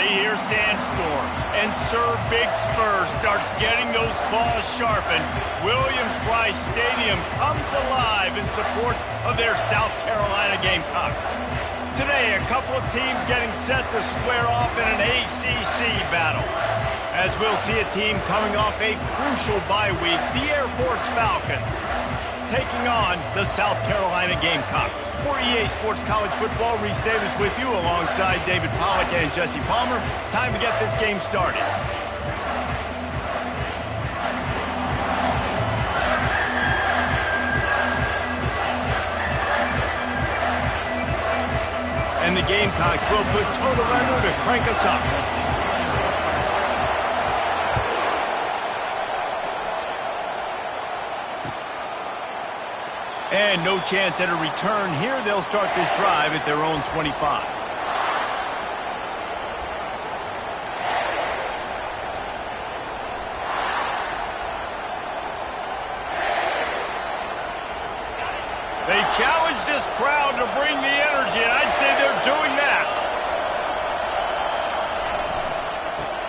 They hear Sandstorm, and Sir Big Spur starts getting those claws sharpened. Williams-Brice Stadium comes alive in support of their South Carolina Gamecocks. Today, a couple of teams getting set to square off in an ACC battle. As we'll see a team coming off a crucial bye week, the Air Force Falcons, taking on the South Carolina Gamecocks. For EA Sports College Football, Reese Davis with you alongside David Pollack and Jesse Palmer. Time to get this game started. And the Gamecocks will put total render to crank us up. And no chance at a return here. They'll start this drive at their own 25. They challenge this crowd to bring the energy, and I'd say they're doing that.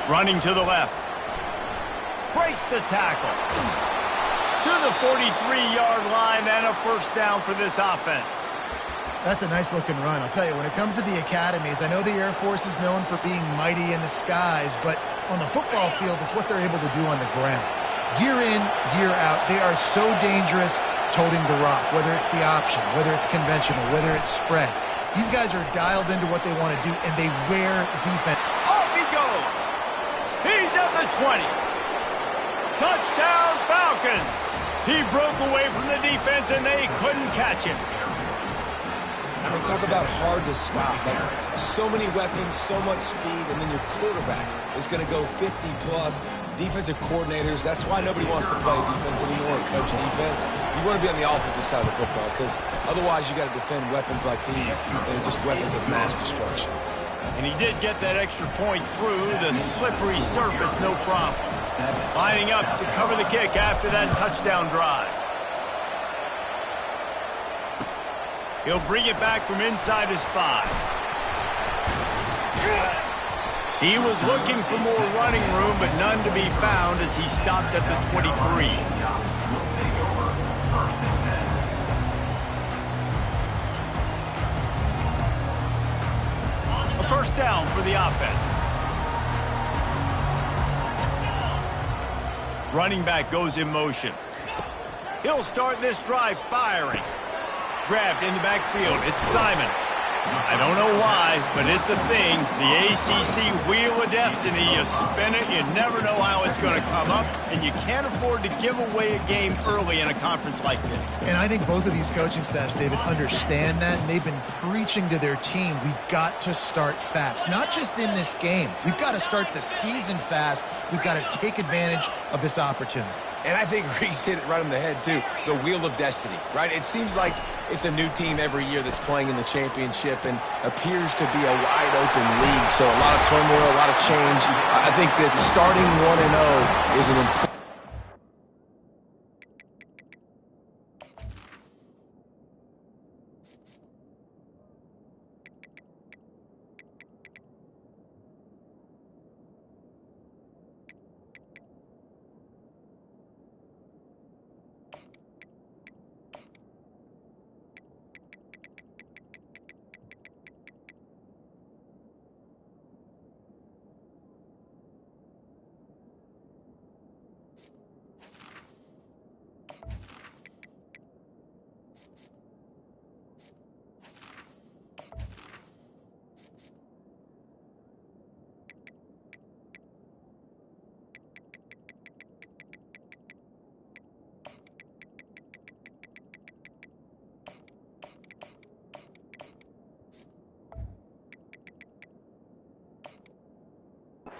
Running to the left. Breaks the tackle. To the 43-yard line and a first down for this offense. That's a nice-looking run. I'll tell you, when it comes to the academies, I know the Air Force is known for being mighty in the skies, but on the football field, it's what they're able to do on the ground. Year in, year out, they are so dangerous toting the rock, whether it's the option, whether it's conventional, whether it's spread. These guys are dialed into what they want to do, and they wear defense. Off he goes. He's at the 20. Touchdown, Falcons. He broke away from the defense, and they couldn't catch him. I mean, talk about hard to stop. Like, so many weapons, so much speed, and then your quarterback is going to go 50-plus. Defensive coordinators, that's why nobody wants to play defense anymore or coach defense. You want to be on the offensive side of the football because otherwise you got to defend weapons like these that are just weapons of mass destruction. And he did get that extra point through the slippery surface, no problem. Lining up to cover the kick after that touchdown drive. He'll bring it back from inside his 5. He was looking for more running room, but none to be found as he stopped at the 23. A first down for the offense. Running back goes in motion. He'll start this drive firing. Grabbed in the backfield. It's Simon. I don't know why, but it's a thing. The ACC Wheel of Destiny. You spin it, you never know how it's going to come up, and you can't afford to give away a game early in a conference like this. And I think both of these coaching staffs, David, understand that, and they've been preaching to their team, we've got to start fast. Not just in this game. We've got to start the season fast. We've got to take advantage of this opportunity. And I think Reese hit it right on the head, too. The Wheel of Destiny, right? It seems like it's a new team every year that's playing in the championship and appears to be a wide-open league. So a lot of turmoil, a lot of change. I think that starting 1-0 is an important...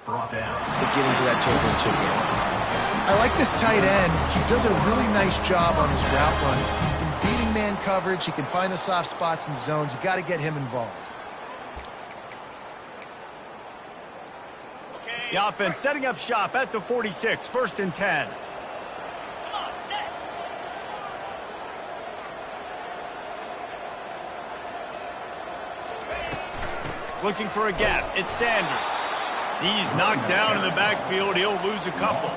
to get into that championship game. I like this tight end. He does a really nice job on his route running. He's been beating man coverage. He can find the soft spots and zones. You got to get him involved. The offense setting up shop at the 46, 1st and 10. Looking for a gap. It's Sanders. He's knocked down in the backfield. He'll lose a couple.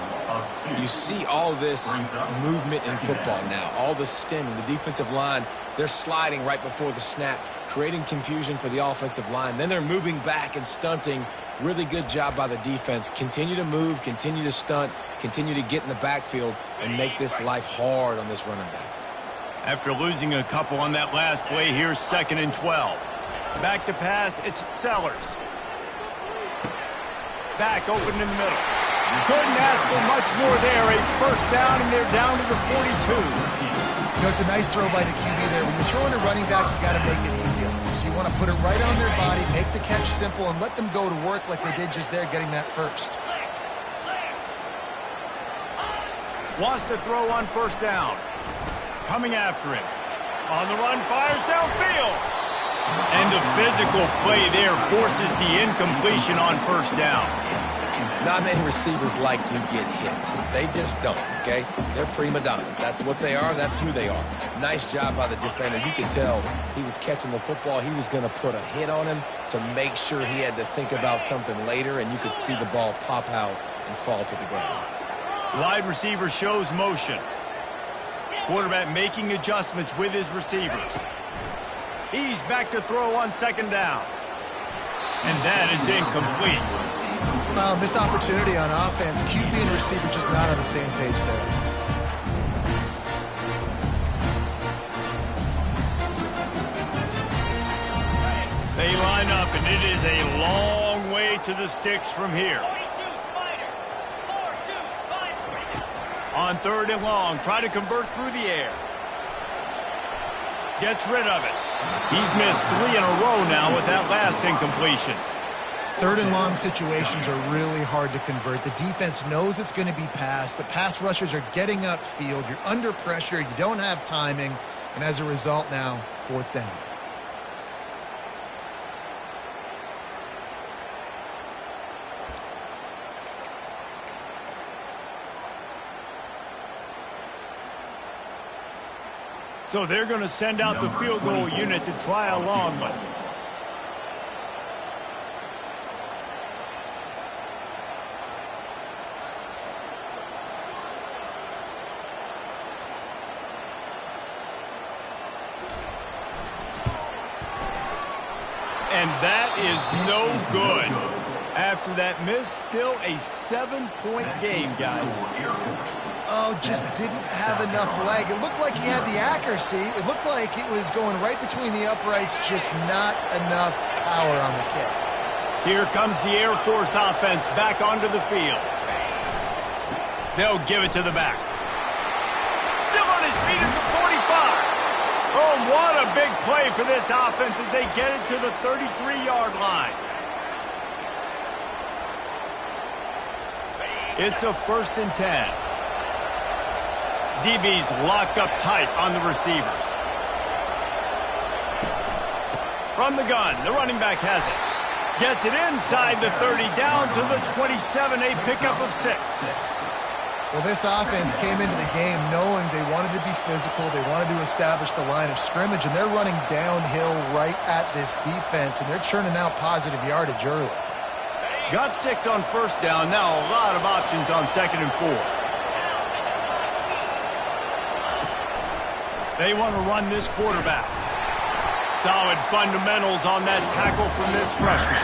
You see all this movement in football now, all the stemming, the defensive line, they're sliding right before the snap, creating confusion for the offensive line. Then they're moving back and stunting. Really good job by the defense. Continue to move, continue to stunt, continue to get in the backfield and make this life hard on this running back. After losing a couple on that last play, here's 2nd and 12. Back to pass, it's Sellers. Back open in the middle. Couldn't ask for much more there. A first down, and they're down to the 42. You know, it's a nice throw by the QB there. When you're throwing to running backs, you got to make it easy on them. So you want to put it right on their body, make the catch simple, and let them go to work like they did just there, getting that first. Wants to throw on first down. Coming after him. On the run, fires downfield. And the physical play there forces the incompletion on first down. Not many receivers like to get hit. They just don't, okay? They're prima donnas. That's what they are. That's who they are. Nice job by the defender. You could tell he was catching the football. He was going to put a hit on him to make sure he had to think about something later, and you could see the ball pop out and fall to the ground. Wide receiver shows motion. Quarterback making adjustments with his receivers. He's back to throw on 2nd down. And that is incomplete. Missed opportunity on offense. QB and receiver just not on the same page there. They line up, and it is a long way to the sticks from here. On 3rd and long, try to convert through the air. Gets rid of it. He's missed 3 in a row now with that last incompletion. 3rd and long situations are really hard to convert. The defense knows it's going to be passed. The pass rushers are getting upfield. You're under pressure. You don't have timing. And as a result now, 4th down. So they're going to send out the field goal unit to try a long one. And that is no good. After that miss, still a 7-point game, guys. Oh, just didn't have enough leg. It looked like he had the accuracy. It looked like it was going right between the uprights, just not enough power on the kick. Here comes the Air Force offense back onto the field. They'll give it to the back. Still on his feet at the 45. Oh, what a big play for this offense as they get it to the 33-yard line. It's a 1st and 10. DB's locked up tight on the receivers. From the gun, the running back has it. Gets it inside the 30, down to the 27, a pickup of 6. Well, this offense came into the game knowing they wanted to be physical, they wanted to establish the line of scrimmage, and they're running downhill right at this defense, and they're churning out positive yardage early. Got 6 on first down. Now a lot of options on 2nd and 4. They want to run this quarterback. Solid fundamentals on that tackle from this freshman.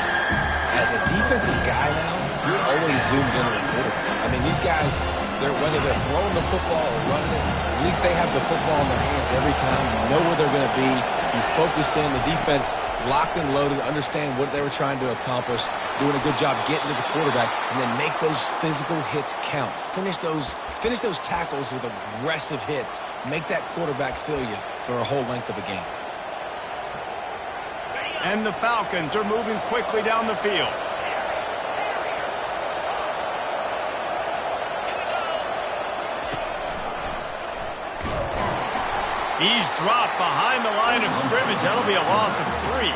As a defensive guy now, you're always zoomed in on the quarterback. I mean, these guys, whether they're throwing the football or running it, at least they have the football in their hands every time. You know where they're going to be. You focus in. The defense locked and loaded, understand what they were trying to accomplish, doing a good job getting to the quarterback, and then make those physical hits count. Finish those tackles with aggressive hits. Make that quarterback feel you for a whole length of a game. And the Falcons are moving quickly down the field. He's dropped behind the line of scrimmage. That'll be a loss of 3.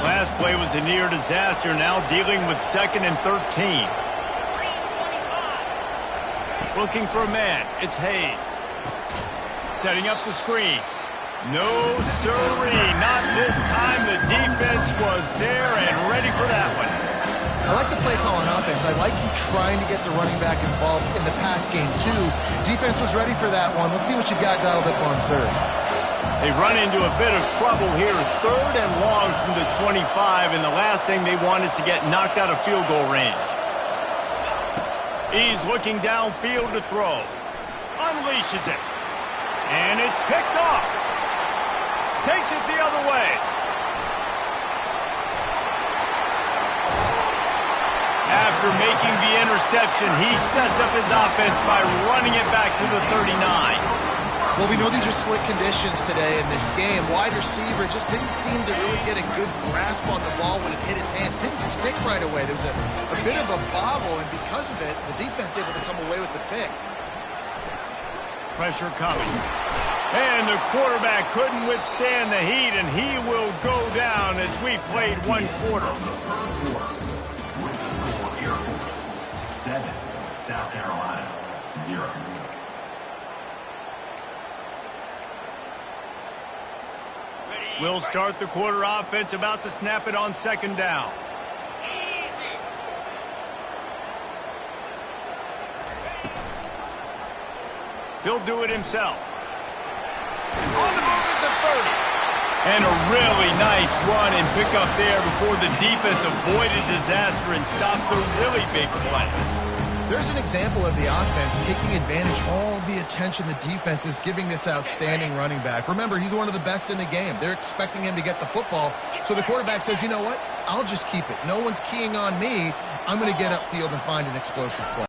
Last play was a near disaster, now dealing with 2nd and 13. Looking for a man. It's Hayes. Setting up the screen. No siree. Not this time. The defense was there and ready for that one. I like the play call on offense. I like you trying to get the running back involved in the pass game, too. Defense was ready for that one. Let's see what you got dialed up on third. They run into a bit of trouble here. 3rd and long from the 25, and the last thing they want is to get knocked out of field goal range. He's looking downfield to throw. Unleashes it. And it's picked off. Takes it the other way. After making the interception, he sets up his offense by running it back to the 39. Well, we know these are slick conditions today in this game. Wide receiver just didn't seem to really get a good grasp on the ball when it hit his hands. Didn't stick right away. There was a bit of a bobble, and because of it, the defense able to come away with the pick. Pressure coming. And the quarterback couldn't withstand the heat, and he will go down as we played one quarter. 7, South Carolina, 0. We'll start the quarter. Offense about to snap it on 2nd down. He'll do it himself. On the move at the 30. And a really nice run and pick up there before the defense avoided disaster and stopped the really big play. There's an example of the offense taking advantage of all the attention the defense is giving this outstanding running back. Remember, he's one of the best in the game. They're expecting him to get the football. So the quarterback says, you know what? I'll just keep it. No one's keying on me. I'm going to get upfield and find an explosive play.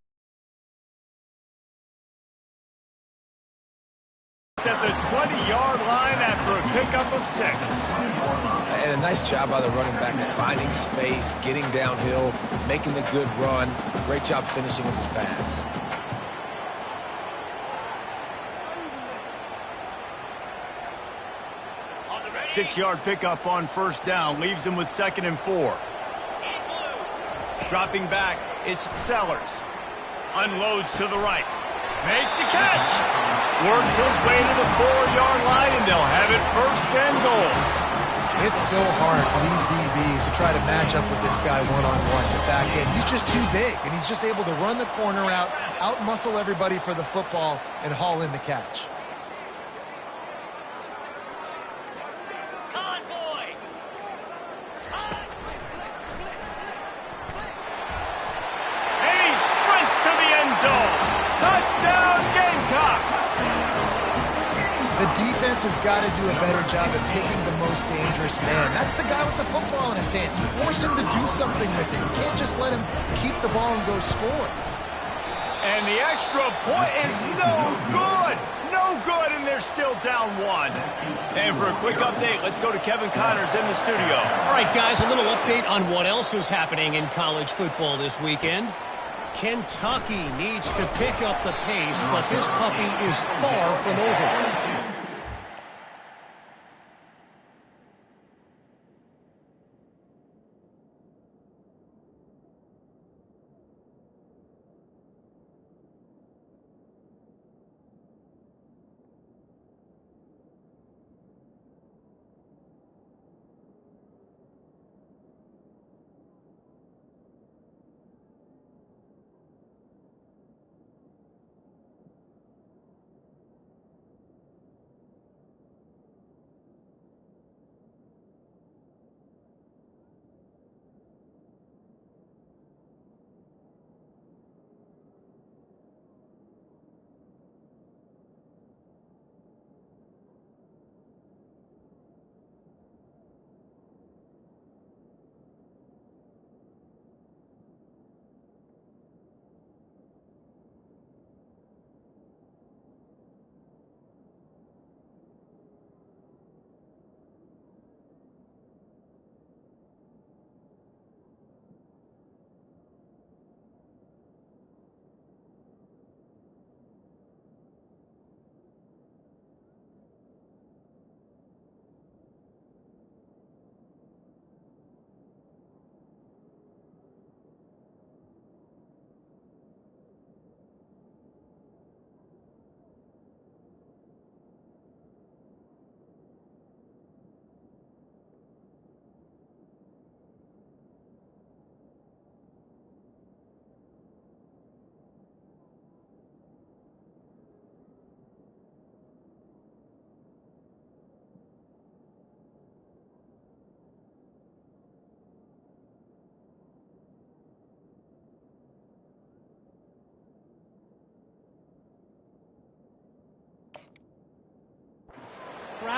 At the 20-yard line after a pickup of 6. And a nice job by the running back, finding space, getting downhill, making the good run. Great job finishing with his pads. Six-yard pickup on 1st down leaves him with 2nd and 4. Dropping back, it's Sellers. Unloads to the right. Makes the catch. Works his way to the 4-yard line, and they'll have it 1st and goal. It's so hard for these DBs to try to match up with this guy one-on-one at the back end. He's just too big, and he's just able to run the corner out-muscle everybody for the football, and haul in the catch. And he sprints to the end zone. Touchdown, Gamecocks! The defense has got to do a better job of taking the most dangerous man. That's the guy with the football in his hands. Force him to do something with it. You can't just let him keep the ball and go score. And the extra point is no good. No good, and they're still down 1. And for a quick update, let's go to Kevin Connors in the studio. All right, guys, a little update on what else is happening in college football this weekend. Kentucky needs to pick up the pace, but this puppy is far from over.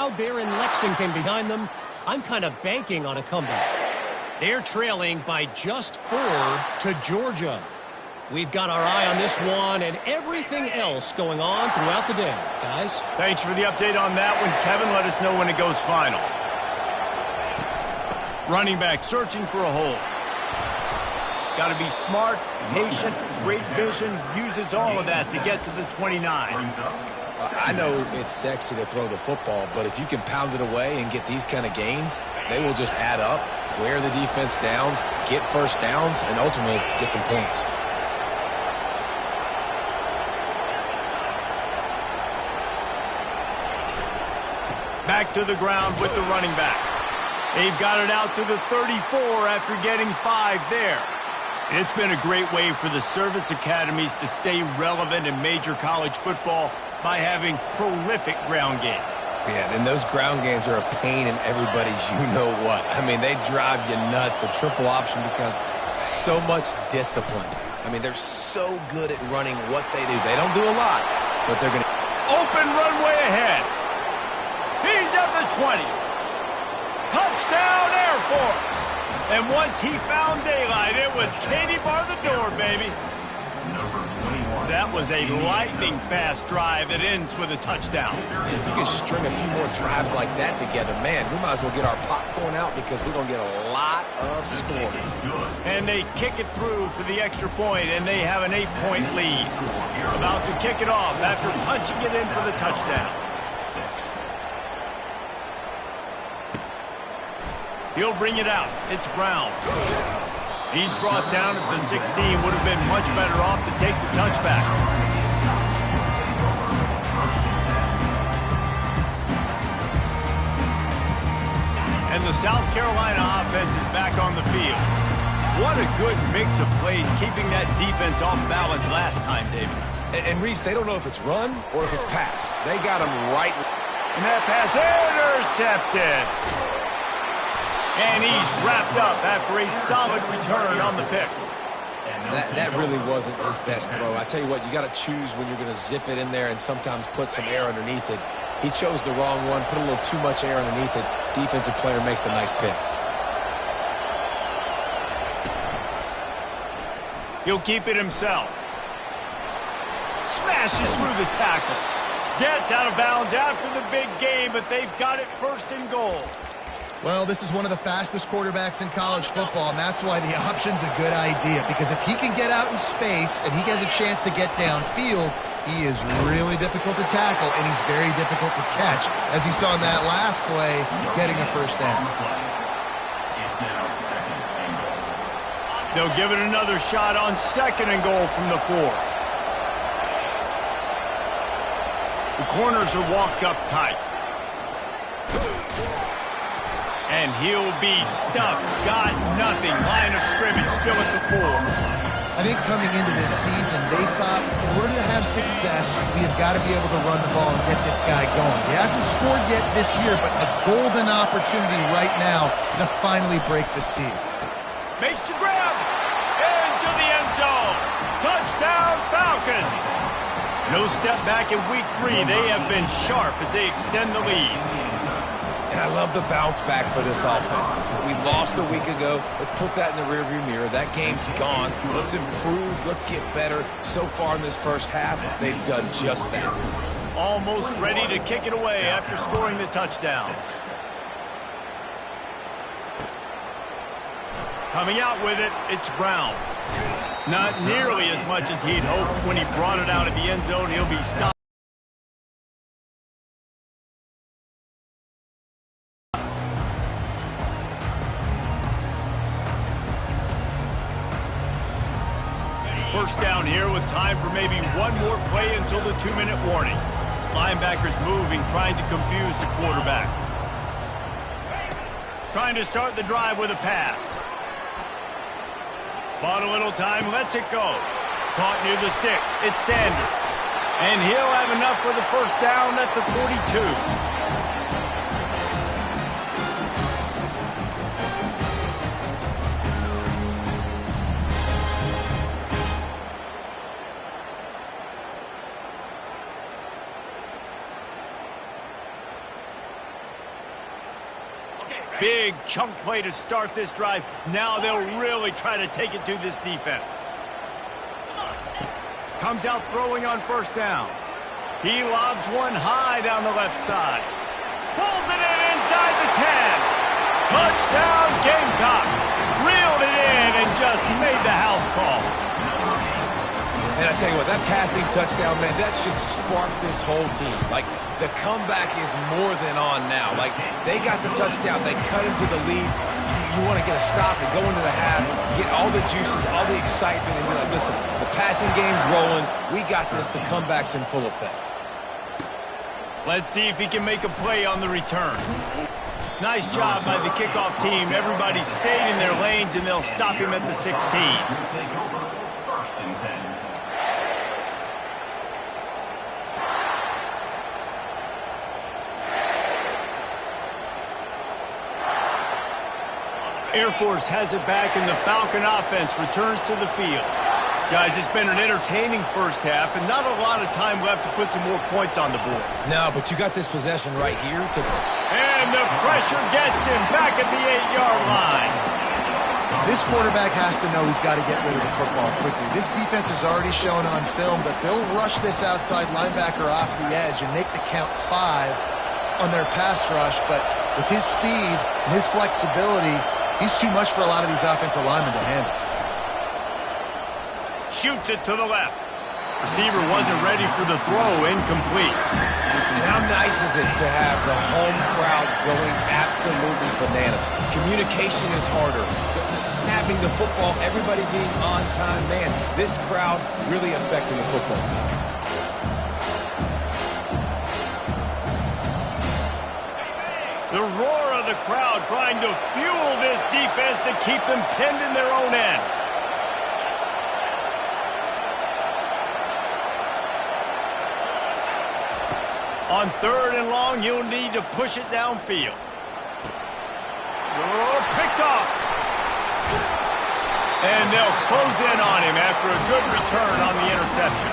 crowd there in Lexington behind them, I'm kind of banking on a comeback. They're trailing by just 4 to Georgia. We've got our eye on this one and everything else going on throughout the day, guys. Thanks for the update on that one, Kevin. Let us know when it goes final. Running back searching for a hole. Got to be smart, patient, great vision, uses all of that to get to the 29. I know it's sexy to throw the football, but if you can pound it away and get these kind of gains, they will just add up, wear the defense down, get first downs, and ultimately get some points. Back to the ground with the running back. They've got it out to the 34 after getting 5 there. It's been a great way for the service academies to stay relevant in major college football by having prolific ground game. Yeah, and those ground games are a pain in everybody's you-know-what. I mean, they drive you nuts, the triple option, because so much discipline. I mean, they're so good at running what they do. They don't do a lot, but they're going to... Open runway ahead. He's at the 20. Touchdown, Air Force. And once he found daylight, it was Katie bar the door, baby. That was a lightning-fast drive that ends with a touchdown. If you can string a few more drives like that together, man, we might as well get our popcorn out because we're going to get a lot of scoring. And they kick it through for the extra point, and they have an 8-point lead. About to kick it off after punching it in for the touchdown. He'll bring it out. It's Brown. He's brought down at the 16. Would have been much better off to take the touchback. And the South Carolina offense is back on the field. What a good mix of plays, keeping that defense off balance last time, David. And Reese, they don't know if it's run or if it's pass. They got him right. And that pass intercepted. And he's wrapped up after a solid return on the pick. That really wasn't his best throw. I tell you what, you got to choose when you're going to zip it in there and sometimes put some air underneath it. He chose the wrong one, put a little too much air underneath it. Defensive player makes the nice pick. He'll keep it himself. Smashes through the tackle. Gets out of bounds after the big game, but they've got it first and goal. Well, this is one of the fastest quarterbacks in college football, and that's why the option's a good idea. Because if he can get out in space and he has a chance to get downfield, he is really difficult to tackle, and he's very difficult to catch. As you saw in that last play, getting a first down. They'll give it another shot on second and goal from the 4. The corners are walked up tight. And he'll be stuck. Got nothing. Line of scrimmage still at the 4. I think coming into this season, they thought in order to have success, we have got to be able to run the ball and get this guy going. He hasn't scored yet this year, but a golden opportunity right now to finally break the seal. Makes the grab. Into the end zone. Touchdown, Falcons. No step back in week 3. They have been sharp as they extend the lead. And I love the bounce back for this offense. We lost a week ago. Let's put that in the rearview mirror. That game's gone. Let's improve. Let's get better. So far in this first half, they've done just that. Almost ready to kick it away after scoring the touchdown. Coming out with it, it's Brown. Not nearly as much as he'd hoped when he brought it out of the end zone. He'll be stopped. First down here with time for maybe one more play until the 2-minute warning. Linebackers moving, trying to confuse the quarterback. Trying to start the drive with a pass. Bought a little time, lets it go. Caught near the sticks. It's Sanders. And he'll have enough for the first down at the 42. big chunk play to start this drive. Now they'll really try to take it to this defense. Comes out throwing on first down. He lobs one high down the left side. Pulls it in inside the 10. Touchdown Gamecocks. Reeled it in and just made the house call. And I tell you what, that passing touchdown, man, that should spark this whole team. Like, the comeback is more than on now. Like, they got the touchdown. They cut into the lead. You want to get a stop and go into the half, get all the juices, all the excitement, and be like, listen, the passing game's rolling. We got this. The comeback's in full effect. Let's see if he can make a play on the return. Nice job by the kickoff team. Everybody stayed in their lanes, and they'll stop him at the 16. Air Force has it back, and the Falcon offense returns to the field. Guys, it's been an entertaining first half, and not a lot of time left to put some more points on the board. No, but you got this possession right here. And the pressure gets him back at the 8-yard line. This quarterback has to know he's got to get rid of the football quickly. This defense has already shown on film that they'll rush this outside linebacker off the edge and make the count 5 on their pass rush, but with his speed and his flexibility, he's too much for a lot of these offensive linemen to handle. Shoots it to the left. Receiver wasn't ready for the throw, incomplete. And how nice is it to have the home crowd going absolutely bananas? Communication is harder. The snapping the football, everybody being on time. Man, this crowd really affecting the football. The roar of the crowd trying to fuel this defense to keep them pinned in their own end. On 3rd and long, he'll need to push it downfield. Oh, picked off. And they'll close in on him after a good return on the interception.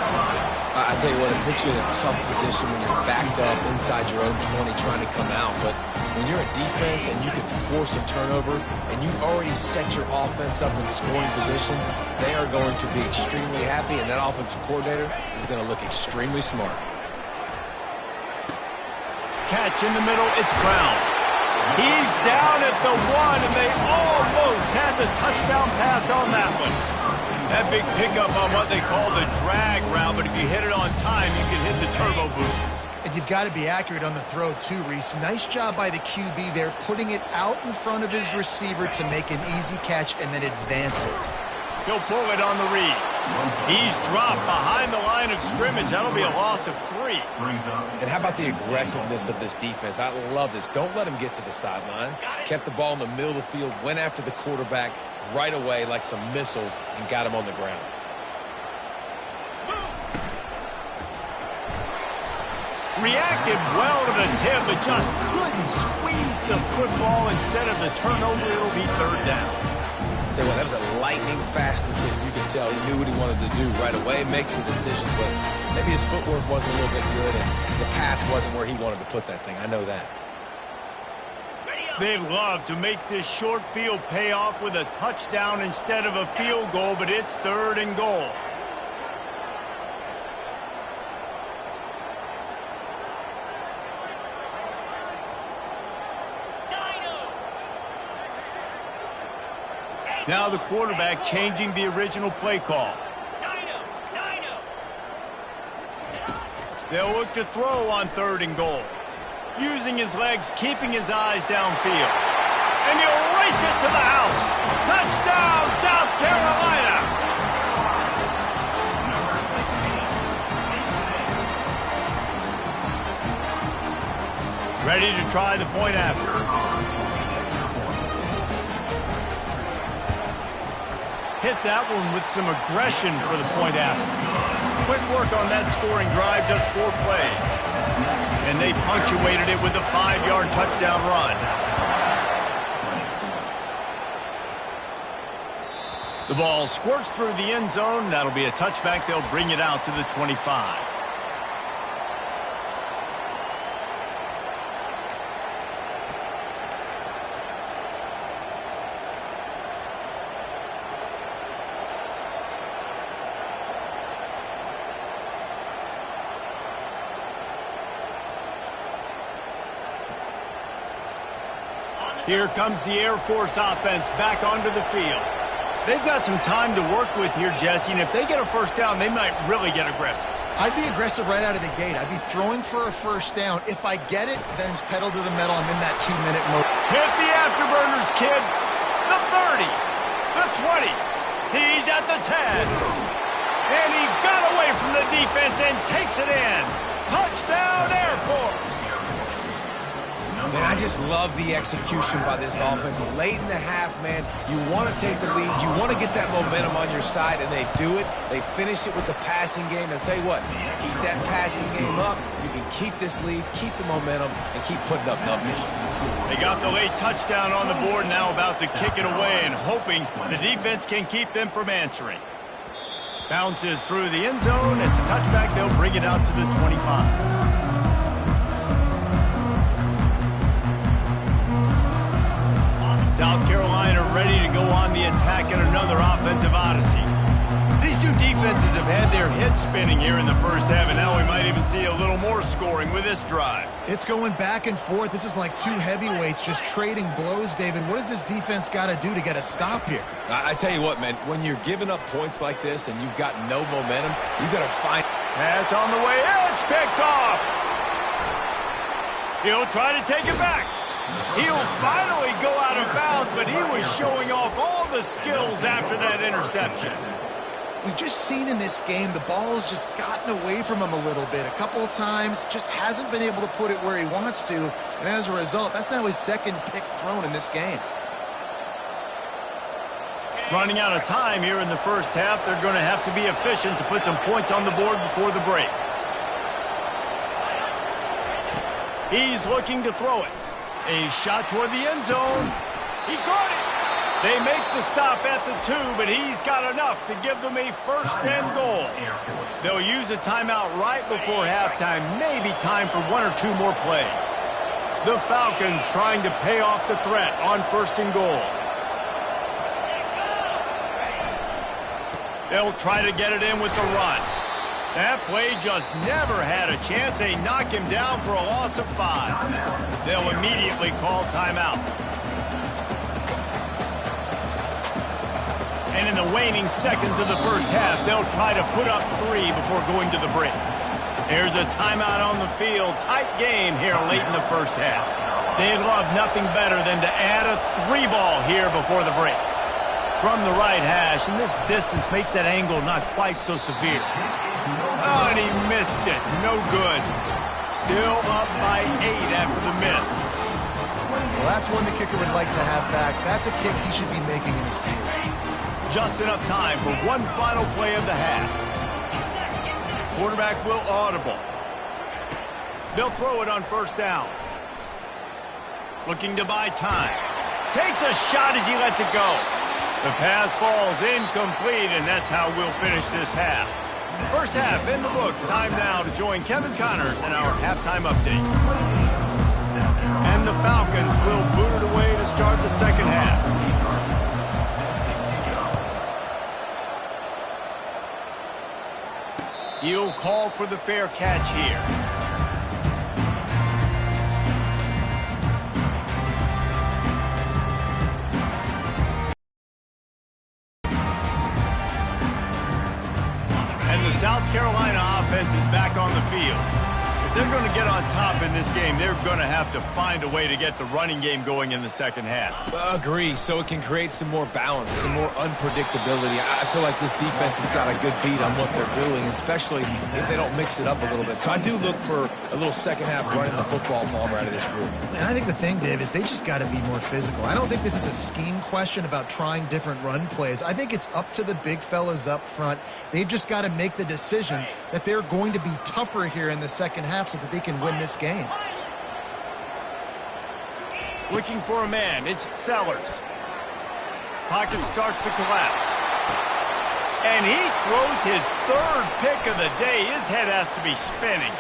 I tell you what, it puts you in a tough position when you're backed up inside your own 20 trying to come out. But when you're a defense and you can force a turnover and you've already set your offense up in scoring position, they are going to be extremely happy, and that offensive coordinator is going to look extremely smart. Catch in the middle, it's Brown. He's down at the 1, and they almost had the touchdown pass on that one. That big pickup on what they call the drag route, but if you hit it on time, you can hit the turbo boosters. And you've got to be accurate on the throw too, Reese. Nice job by the QB there, putting it out in front of his receiver to make an easy catch and then advance it. He'll pull it on the read. He's dropped behind the line of scrimmage. That'll be a loss of 3. And how about the aggressiveness of this defense? I love this. Don't let him get to the sideline. Kept the ball in the middle of the field, went after the quarterback right away like some missiles and got him on the ground. Reacted well to the tip, but just couldn't squeeze the football. Instead of the turnover, it'll be 3rd down. Tell you what, that was a lightning-fast decision. You could tell he knew what he wanted to do right away. Makes the decision, but maybe his footwork wasn't a little bit good, and the pass wasn't where he wanted to put that thing. I know that. They'd love to make this short field pay off with a touchdown instead of a field goal, but it's 3rd and goal. Now the quarterback changing the original play call. They'll look to throw on 3rd and goal. Using his legs, keeping his eyes downfield. And he'll race it to the house. Touchdown, South Carolina! Ready to try the point after. Hit that one with some aggression for the point after. Quick work on that scoring drive, just 4 plays. And they punctuated it with a 5-yard touchdown run. The ball squirts through the end zone. That'll be a touchback. They'll bring it out to the 25. Here comes the Air Force offense back onto the field. They've got some time to work with here, Jesse, and if they get a first down, they might really get aggressive. I'd be aggressive right out of the gate. I'd be throwing for a first down. If I get it, then it's pedal to the metal. I'm in that 2-minute mode. Hit the afterburners, kid. The 30. The 20. He's at the 10. And he got away from the defense and takes it in. Touchdown, Air Force. Man, I just love the execution by this offense. Late in the half, man, you want to take the lead. You want to get that momentum on your side, and they do it. They finish it with the passing game. And I'll tell you what, keep that passing game up. You can keep this lead, keep the momentum, and keep putting up numbers. They got the late touchdown on the board, now about to kick it away and hoping the defense can keep them from answering. Bounces through the end zone. It's a touchback. They'll bring it out to the 25. South Carolina ready to go on the attack in another offensive odyssey. These two defenses have had their heads spinning here in the first half, and now we might even see a little more scoring with this drive. It's going back and forth. This is like two heavyweights just trading blows, David. What does this defense got to do to get a stop here? I tell you what, man, when you're giving up points like this and you've got no momentum, you've got to find... Pass on the way. It's picked off. He'll try to take it back. He'll finally go out of bounds, but he was showing off all the skills after that interception. We've just seen in this game the ball has just gotten away from him a little bit. A couple of times, just hasn't been able to put it where he wants to, and as a result, that's now his second pick thrown in this game. Running out of time here in the first half, they're going to have to be efficient to put some points on the board before the break. He's looking to throw it. A shot toward the end zone. He caught it. They make the stop at the 2, but he's got enough to give them a first and goal. They'll use a timeout right before halftime. Maybe time for 1 or 2 more plays. The Falcons trying to pay off the threat on first and goal. They'll try to get it in with the run. That play just never had a chance. They knock him down for a loss of 5. They'll immediately call timeout. And in the waning seconds of the first half, they'll try to put up 3 before going to the break. There's a timeout on the field. Tight game here late in the first half. They'd love nothing better than to add a 3 ball here before the break. From the right hash, and this distance makes that angle not quite so severe. Oh, and he missed it. No good. Still up by 8 after the miss. Well, that's one the kicker would like to have back. That's a kick he should be making in his sleep. Just enough time for one final play of the half. Quarterback will audible. They'll throw it on first down. Looking to buy time. Takes a shot as he lets it go. The pass falls incomplete, and that's how we'll finish this half. First half in the books. Time now to join Kevin Connors in our halftime update. And the Falcons will boot it away to start the second half. He'll call for the fair catch here. And the South Carolina offense is back on the field. If they're going to get on top in this game, they're going to have to find a way to get the running game going in the second half. Agree, so it can create some more balance, some more unpredictability. I feel like this defense has got a good beat on what they're doing, especially if they don't mix it up a little bit. So I do look for a little second half running the football ball right of this group. And I think the thing, Dave, is they just got to be more physical. I don't think this is a scheme question about trying different run plays. I think it's up to the big fellas up front. They've just got to make the decision that they're going to be tougher here in the second half so that they can win this game. Looking for a man, it's Sellers. Pocket starts to collapse. And he throws his 3rd pick of the day. His head has to be spinning.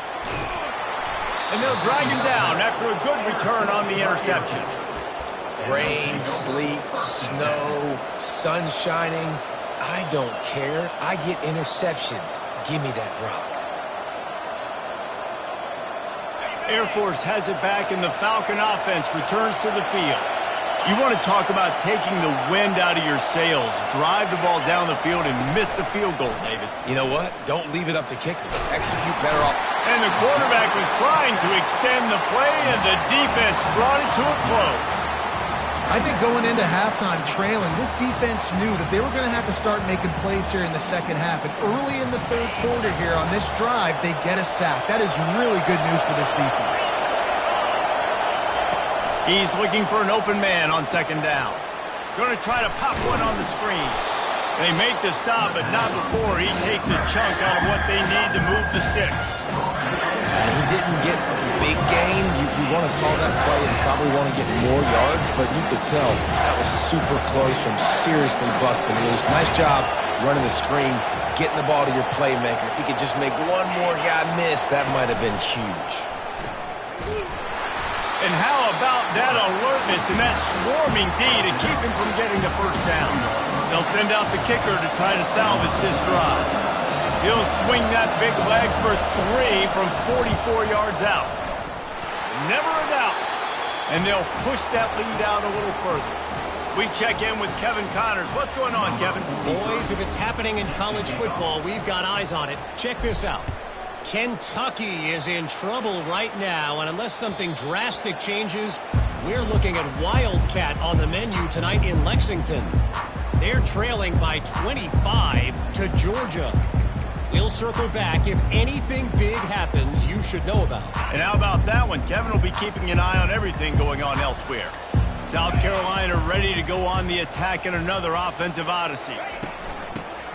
And they'll drag him down after a good return on the interception. Rain, sleet, snow, sun shining. I don't care. I get interceptions. Give me that rock. Air Force has it back, and the Falcon offense returns to the field. You want to talk about taking the wind out of your sails. Drive the ball down the field and miss the field goal, David. You know what? Don't leave it up to kickers. Execute better off. And the quarterback was trying to extend the play, and the defense brought it to a close. I think going into halftime trailing, this defense knew that they were going to have to start making plays here in the second half. And early in the third quarter here on this drive, they get a sack. That is really good news for this defense. He's looking for an open man on second down. Going to try to pop one on the screen. They make the stop, but not before he takes a chunk out of what they need to move the sticks. He didn't get a big gain. You want to call that play and probably want to get more yards, but you could tell that was super close from seriously busting loose. Nice job running the screen, getting the ball to your playmaker. If he could just make one more guy miss, that might have been huge. And how about that alertness and that swarming D to keep him from getting the first down? They'll send out the kicker to try to salvage this drive. He'll swing that big leg for 3 from 44 yards out. Never a doubt. And they'll push that lead out a little further. We check in with Kevin Connors. What's going on, Kevin? Boys, if it's happening in college football, we've got eyes on it. Check this out. Kentucky is in trouble right now, and unless something drastic changes, we're looking at Wildcat on the menu tonight in Lexington. They're trailing by 25 to Georgia. We'll circle back if anything big happens you should know about. And how about that one? Kevin will be keeping an eye on everything going on elsewhere. South Carolina ready to go on the attack in another offensive odyssey.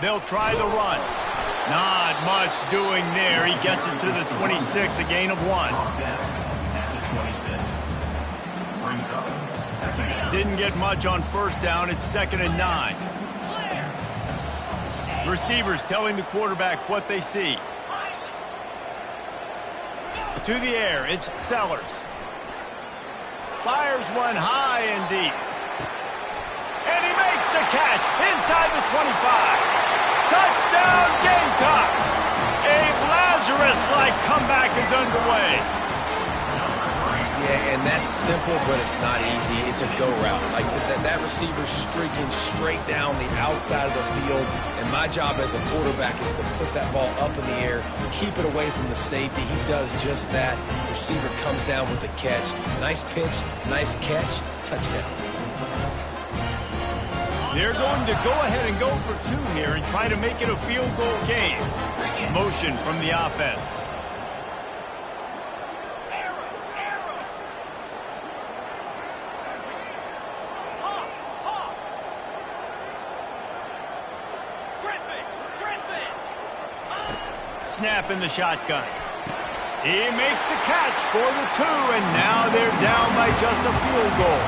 They'll try the run. Not much doing there. He gets it to the 26, a gain of 1. Didn't get much on first down. It's 2nd and 9. Receivers telling the quarterback what they see. To the air, it's Sellers. Fires one high and deep. And he makes the catch inside the 25. Touchdown, Gamecocks! A Lazarus-like comeback is underway. Yeah, and that's simple, but it's not easy. It's a go route. Like that receiver's streaking straight down the outside of the field, and my job as a quarterback is to put that ball up in the air, keep it away from the safety. He does just that. The receiver comes down with the catch. Nice pitch, nice catch, touchdown. They're going to go ahead and go for 2 here and try to make it a field goal game. Motion from the offense. Snap in the shotgun. He makes the catch for the 2, and now they're down by just a field goal.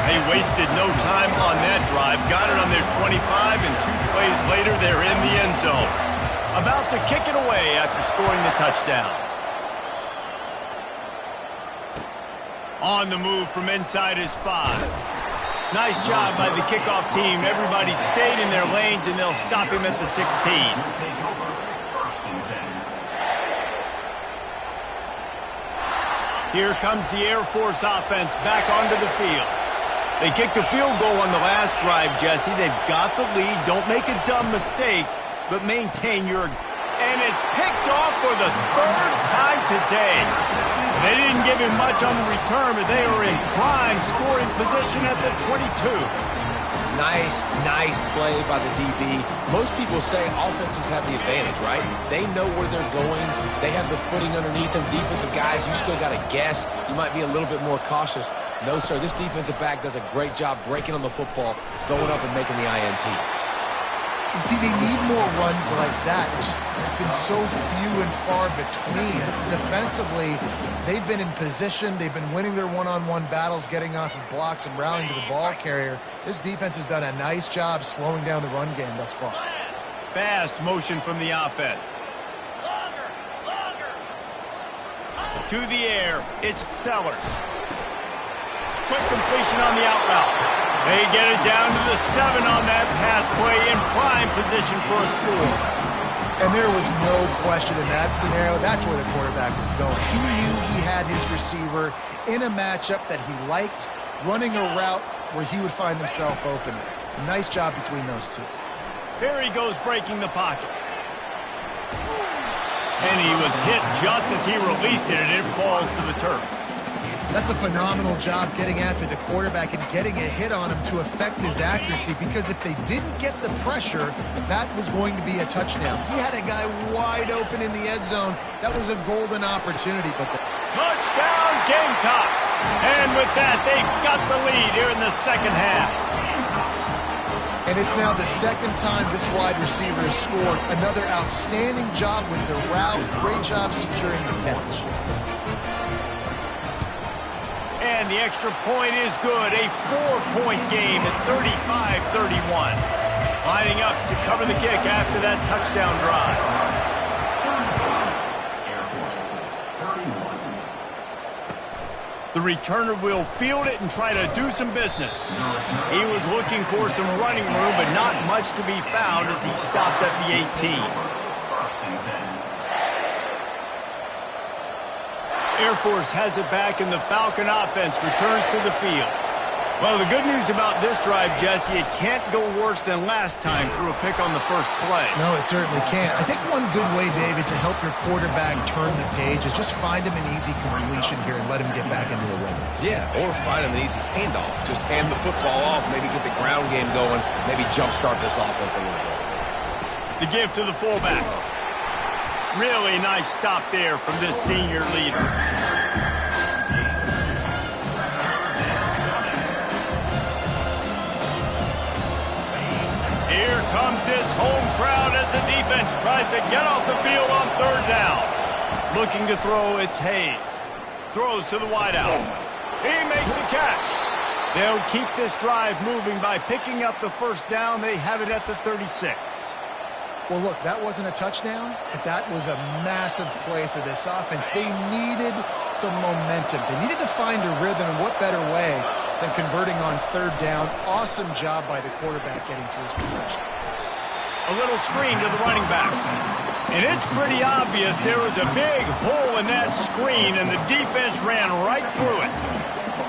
They wasted no time on that drive. Got it on their 25, and 2 plays later, they're in the end zone. About to kick it away after scoring the touchdown. On the move from inside his 5. Nice job by the kickoff team. Everybody stayed in their lanes, and they'll stop him at the 16. Here comes the Air Force offense back onto the field. They kicked a field goal on the last drive, Jesse. They've got the lead. Don't make a dumb mistake, but maintain your... And it's picked off for the 3rd time today. They didn't give him much on the return, but they were in prime scoring position at the 22. Nice play by the DB. Most people say offenses have the advantage, right? They know where they're going. They have the footing underneath them. Defensive guys, you still got to guess. You might be a little bit more cautious. No, sir, this defensive back does a great job breaking on the football, going up and making the INT. You see, they need more runs like that. It's just been so few and far between. Defensively, they've been in position. They've been winning their one-on-one battles, getting off of blocks and rallying to the ball carrier. This defense has done a nice job slowing down the run game thus far. Fast motion from the offense. To the air, it's Sellers. Quick completion on the out route. They get it down to the 7 on that pass play in prime position for a score. And there was no question in that scenario. That's where the quarterback was going. He knew he had his receiver in a matchup that he liked, running a route where he would find himself open. Nice job between those two. Here he goes breaking the pocket. And he was hit just as he released it, and it falls to the turf. That's a phenomenal job getting after the quarterback and getting a hit on him to affect his accuracy, because if they didn't get the pressure, that was going to be a touchdown. He had a guy wide open in the end zone. That was a golden opportunity. But touchdown Gamecocks! And with that, they've got the lead here in the second half. And it's now the second time this wide receiver has scored. Another outstanding job with the route. Great job securing the catch. And the extra point is good. A 4-point game at 35-31. Lining up to cover the kick after that touchdown drive. The returner will field it and try to do some business. He was looking for some running room, but not much to be found as he stopped at the 18. Air Force has it back, and the Falcon offense returns to the field. Well, the good news about this drive, Jesse, it can't go worse than last time through a pick on the first play. No, it certainly can't. I think one good way, David, to help your quarterback turn the page is just find him an easy completion here and let him get back into a rhythm. Yeah, or find him an easy handoff. Just hand the football off, maybe get the ground game going, maybe jumpstart this offense a little bit. The give to the fullback. Really nice stop there from this senior leader. Here comes this home crowd as the defense tries to get off the field on third down. Looking to throw, it's Hayes. Throws to the wideout. He makes a catch. They'll keep this drive moving by picking up the first down. They have it at the 36. Well, look, that wasn't a touchdown, but that was a massive play for this offense. They needed some momentum. They needed to find a rhythm, and what better way than converting on third down. Awesome job by the quarterback getting through his progression. A little screen to the running back. And it's pretty obvious there was a big hole in that screen, and the defense ran right through it.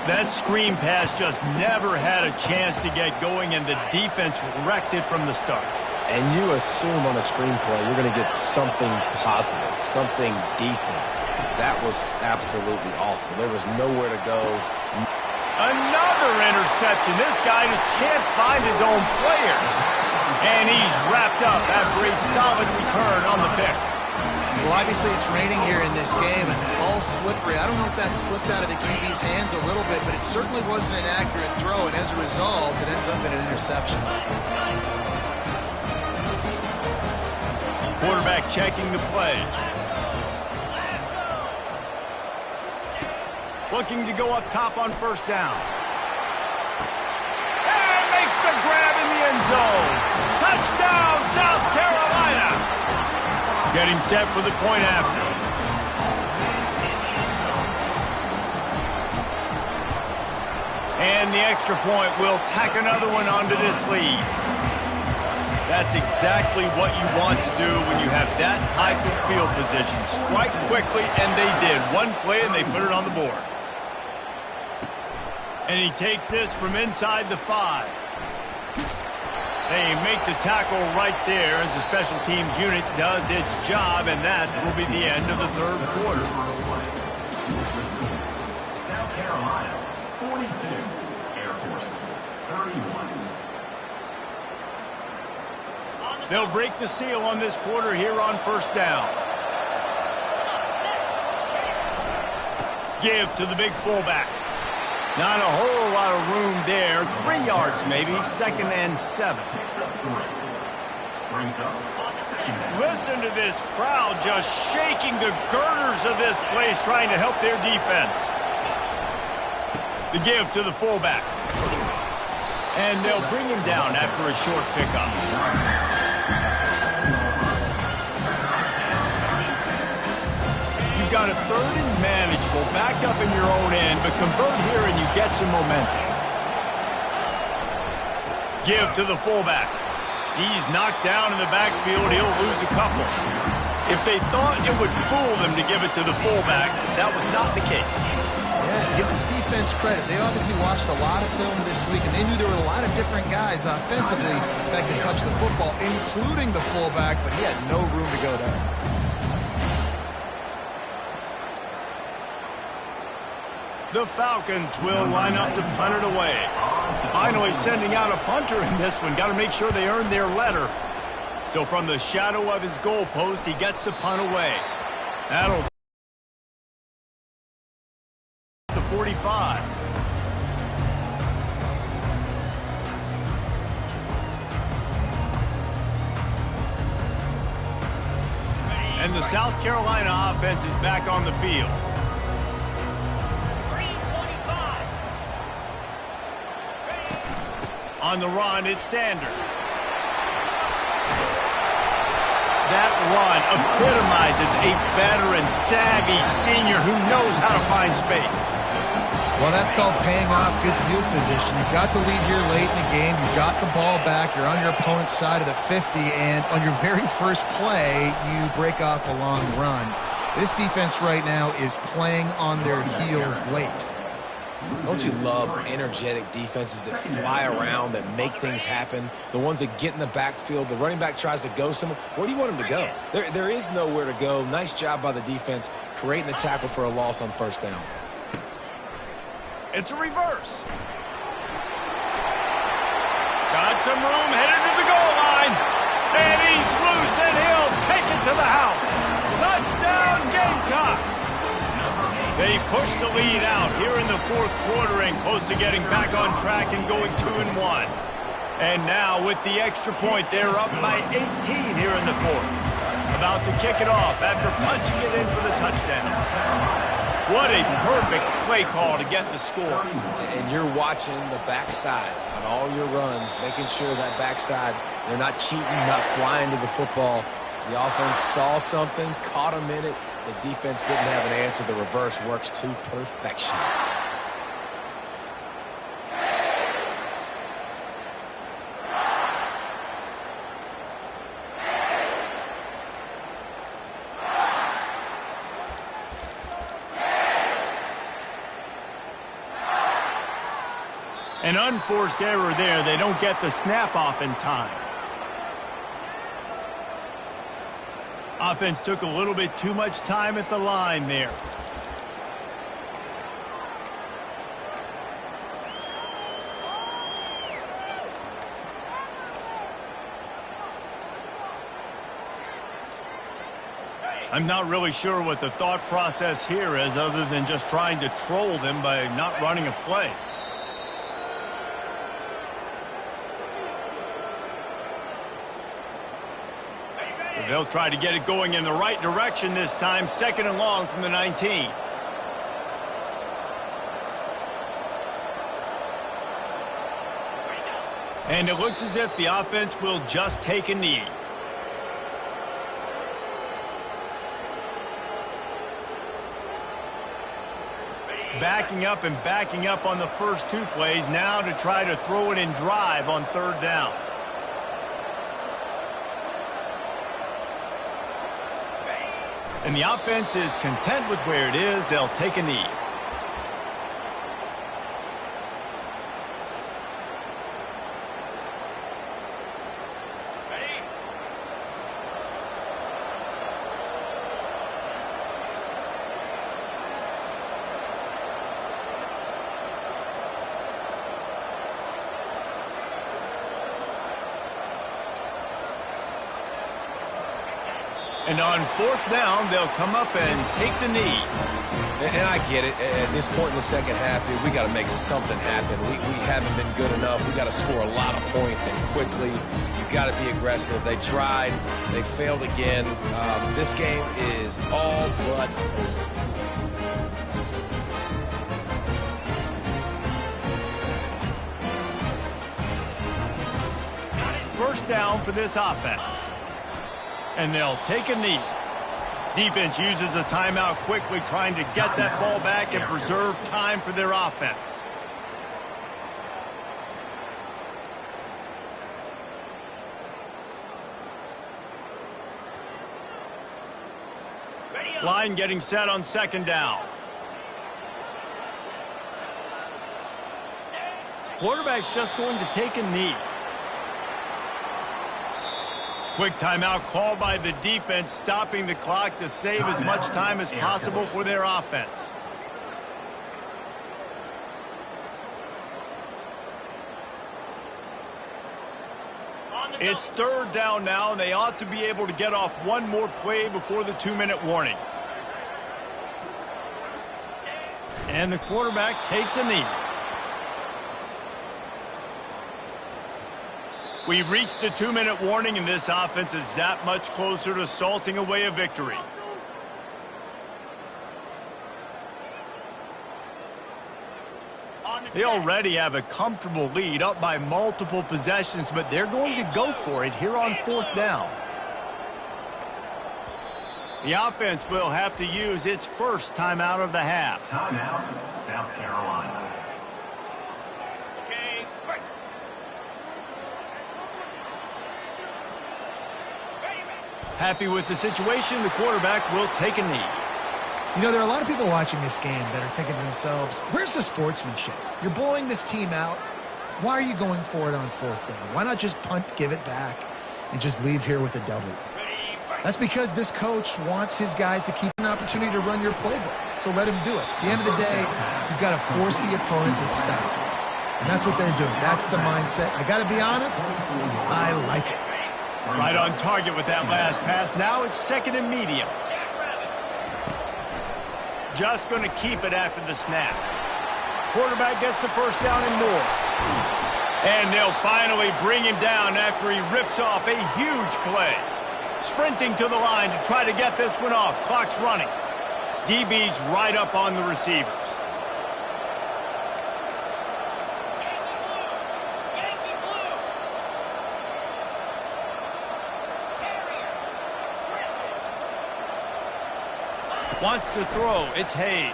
That screen pass just never had a chance to get going, and the defense wrecked it from the start. And you assume on a screenplay you're going to get something positive, something decent. That was absolutely awful. There was nowhere to go. Another interception. This guy just can't find his own players. And he's wrapped up after a solid return on the pick. Well, obviously it's raining here in this game, and all slippery. I don't know if that slipped out of the QB's hands a little bit, but it certainly wasn't an accurate throw, and as a result, it ends up in an interception. Quarterback checking the play. Looking to go up top on first down. And makes the grab in the end zone. Touchdown, South Carolina. Getting set for the point after. And the extra point will tack another one onto this lead. That's exactly what you want to do when you have that type of field position. Strike quickly, and they did. One play, and they put it on the board. And he takes this from inside the 5. They make the tackle right there as the special teams unit does its job, and that will be the end of the third quarter. South Carolina, 42. Air Force, 31. They'll break the seal on this quarter here on first down. Give to the big fullback. Not a whole lot of room there. 3 yards maybe. 2nd and 7. Listen to this crowd just shaking the girders of this place trying to help their defense. The give to the fullback. And they'll bring him down after a short pickup. You've got a 3rd and manageable, back up in your own end, but convert here and you get some momentum. Give to the fullback. He's knocked down in the backfield. He'll lose a couple. If they thought it would fool them to give it to the fullback, that was not the case. Yeah, give this defense credit. They obviously watched a lot of film this week, and they knew there were a lot of different guys offensively that could touch the football, including the fullback, but he had no room to go there. The Falcons will line up to punt it away. Finally sending out a punter in this one. Got to make sure they earn their letter. So from the shadow of his goalpost, he gets the punt away. That'll to 45. And the South Carolina offense is back on the field. On the run, it's Sanders. That run epitomizes a veteran, savvy senior who knows how to find space. Well, that's called paying off good field position. You've got the lead here late in the game. You've got the ball back. You're on your opponent's side of the 50, and on your very first play, you break off a long run. This defense right now is playing on their heels late. Don't you love energetic defenses that fly around, that make things happen? The ones that get in the backfield, the running back tries to go somewhere. Where do you want him to go? There is nowhere to go. Nice job by the defense creating the tackle for a loss on first down. It's a reverse. Got some room headed to the goal line. And he's loose, and he'll take it to the house. Touchdown, Gamecocks. They push the lead out here in the fourth quarter and close to getting back on track and going 2-1. And now with the extra point, they're up by 18 here in the fourth. About to kick it off after punching it in for the touchdown. What a perfect play call to get the score. And you're watching the backside on all your runs, making sure that backside, they're not cheating, not flying to the football. The offense saw something, caught them in it. The defense didn't have an answer. The reverse works to perfection. An unforced error there. They don't get the snap off in time. Offense took a little bit too much time at the line there. I'm not really sure what the thought process here is other than just trying to troll them by not running a play. They'll try to get it going in the right direction this time. 2nd and long from the 19. And it looks as if the offense will just take a knee. Backing up and backing up on the first 2 plays now to try to throw it in drive on 3rd down. And the offense is content with where it is. They'll take a knee. And on 4th down, they'll come up and take the knee. And I get it. At this point in the second half, dude, we got to make something happen. We haven't been good enough. We got to score a lot of points and quickly. You got to be aggressive. They tried. They failed again. This game is all but over. First down for this offense. And they'll take a knee. Defense uses a timeout quickly, trying to get that ball back and preserve time for their offense. Line getting set on 2nd down. quarterback's just going to take a knee. Quick timeout called by the defense, stopping the clock to save as much time as possible for their offense. It's third down now, and they ought to be able to get off one more play before the 2-minute warning. And the quarterback takes a knee. We've reached the 2-minute warning, and this offense is that much closer to salting away a victory. They already have a comfortable lead, up by multiple possessions, but they're going to go for it here on fourth down. The offense will have to use its first timeout of the half. Timeout, South Carolina. Happy with the situation, the quarterback will take a knee. You know, there are a lot of people watching this game that are thinking to themselves, where's the sportsmanship? You're blowing this team out. Why are you going for it on fourth down? Why not just punt, give it back, and just leave here with a W? That's because this coach wants his guys to keep an opportunity to run your playbook. So let him do it. At the end of the day, you've got to force the opponent to stop. And that's what they're doing. That's the mindset. I got to be honest, I like it. Right on target with that last pass. Now it's second and medium. Just going to keep it after the snap. Quarterback gets the first down and more. And they'll finally bring him down after he rips off a huge play. Sprinting to the line to try to get this one off. Clock's running. DB's right up on the receivers. Wants to throw. It's Hayes.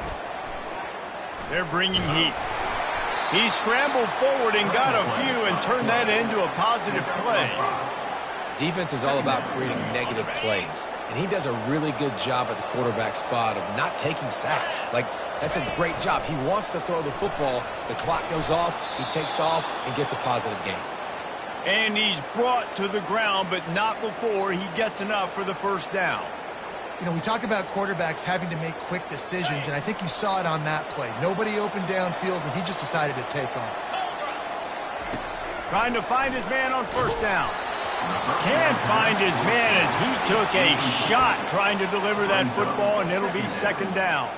They're bringing heat. He scrambled forward and got a few and turned that into a positive play. Defense is all about creating negative plays, and he does a really good job at the quarterback spot of not taking sacks. Like, that's a great job. He wants to throw the football. The clock goes off. He takes off and gets a positive gain. And he's brought to the ground, but not before he gets enough for the first down. You know, we talk about quarterbacks having to make quick decisions, and I think you saw it on that play. Nobody opened downfield, and he just decided to take off. Trying to find his man on first down. Can't find his man as he took a shot trying to deliver that football, and it'll be second down.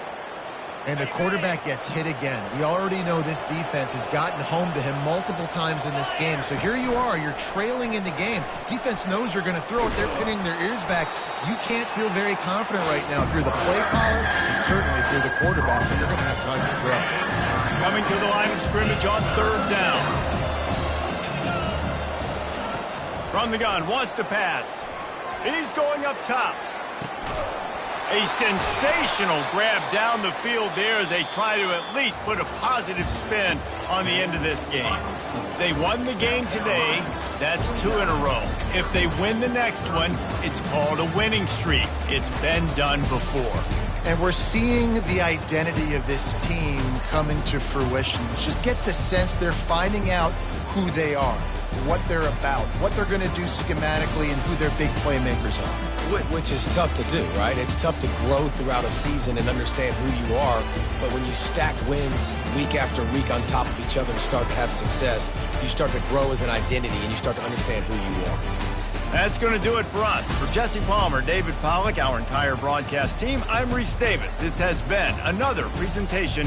And the quarterback gets hit again. We already know this defense has gotten home to him multiple times in this game. So here you are, you're trailing in the game. Defense knows you're going to throw it. They're pinning their ears back. You can't feel very confident right now if you're the play caller, and certainly if you're the quarterback, that you're going to have time to throw. Coming to the line of scrimmage on third down. From the gun, wants to pass. He's going up top. A sensational grab down the field there as they try to at least put a positive spin on the end of this game. They won the game today. That's 2 in a row. If they win the next one, it's called a winning streak. It's been done before. And we're seeing the identity of this team coming to fruition. Just get the sense they're finding out who they are, what they're about, what they're going to do schematically, and who their big playmakers are. Which is tough to do, right? It's tough to grow throughout a season and understand who you are. But when you stack wins week after week on top of each other and start to have success, you start to grow as an identity and you start to understand who you are. That's going to do it for us. For Jesse Palmer, David Pollack, our entire broadcast team, I'm Reese Davis. This has been another presentation